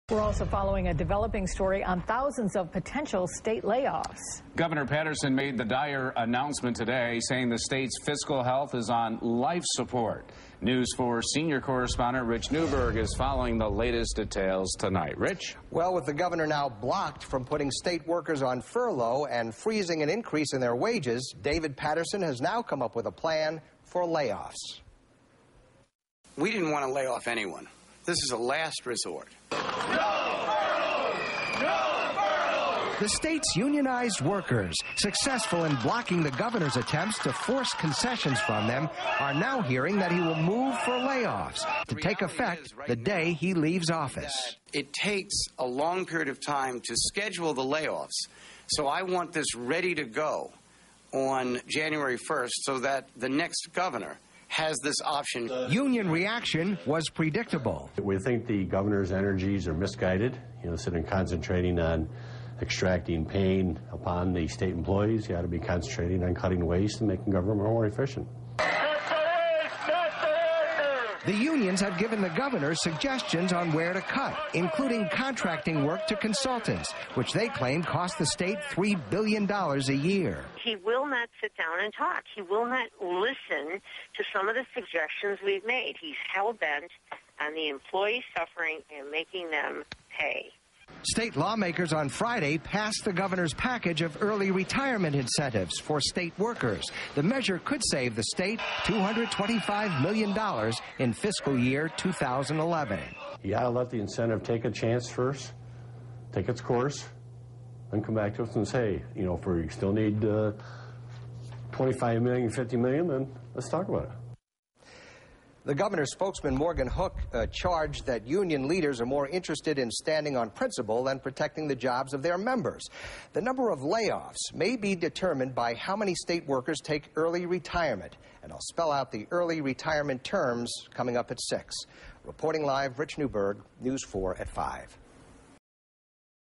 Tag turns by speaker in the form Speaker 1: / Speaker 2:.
Speaker 1: We're also following a developing story on thousands of potential state layoffs.
Speaker 2: Governor Paterson made the dire announcement today, saying the state's fiscal health is on life support. News 4 senior correspondent Rich Newberg is following the latest details tonight. Rich?
Speaker 3: Well, with the governor now blocked from putting state workers on furlough and freezing an increase in their wages, David Paterson has now come up with a plan for layoffs.
Speaker 4: We didn't want to lay off anyone. This is a last resort.
Speaker 3: The state's unionized workers, successful in blocking the governor's attempts to force concessions from them, are now hearing that he will move for layoffs to take effect the day he leaves office.
Speaker 4: It takes a long period of time to schedule the layoffs, so I want this ready to go on January 1st so that the next governor has this option.
Speaker 3: Union reaction was predictable.
Speaker 5: We think the governor's energies are misguided, instead of concentrating on extracting pain upon the state employees. He ought to be concentrating on cutting waste and making government more efficient.
Speaker 3: The unions have given the governor suggestions on where to cut, including contracting work to consultants, which they claim cost the state $3 billion a year.
Speaker 6: He will not sit down and talk. He will not listen to some of the suggestions we've made. He's hell-bent on the employees suffering and making them pay.
Speaker 3: State lawmakers on Friday passed the governor's package of early retirement incentives for state workers. The measure could save the state $225 million in fiscal year 2011.
Speaker 5: You ought to let the incentive take a chance first, take its course, and come back to us and say, if we still need 25 million, 50 million, then let's talk about it.
Speaker 3: The governor's spokesman, Morgan Hook, charged that union leaders are more interested in standing on principle than protecting the jobs of their members. The number of layoffs may be determined by how many state workers take early retirement. And I'll spell out the early retirement terms coming up at 6. Reporting live, Rich Newberg, News 4 at 5.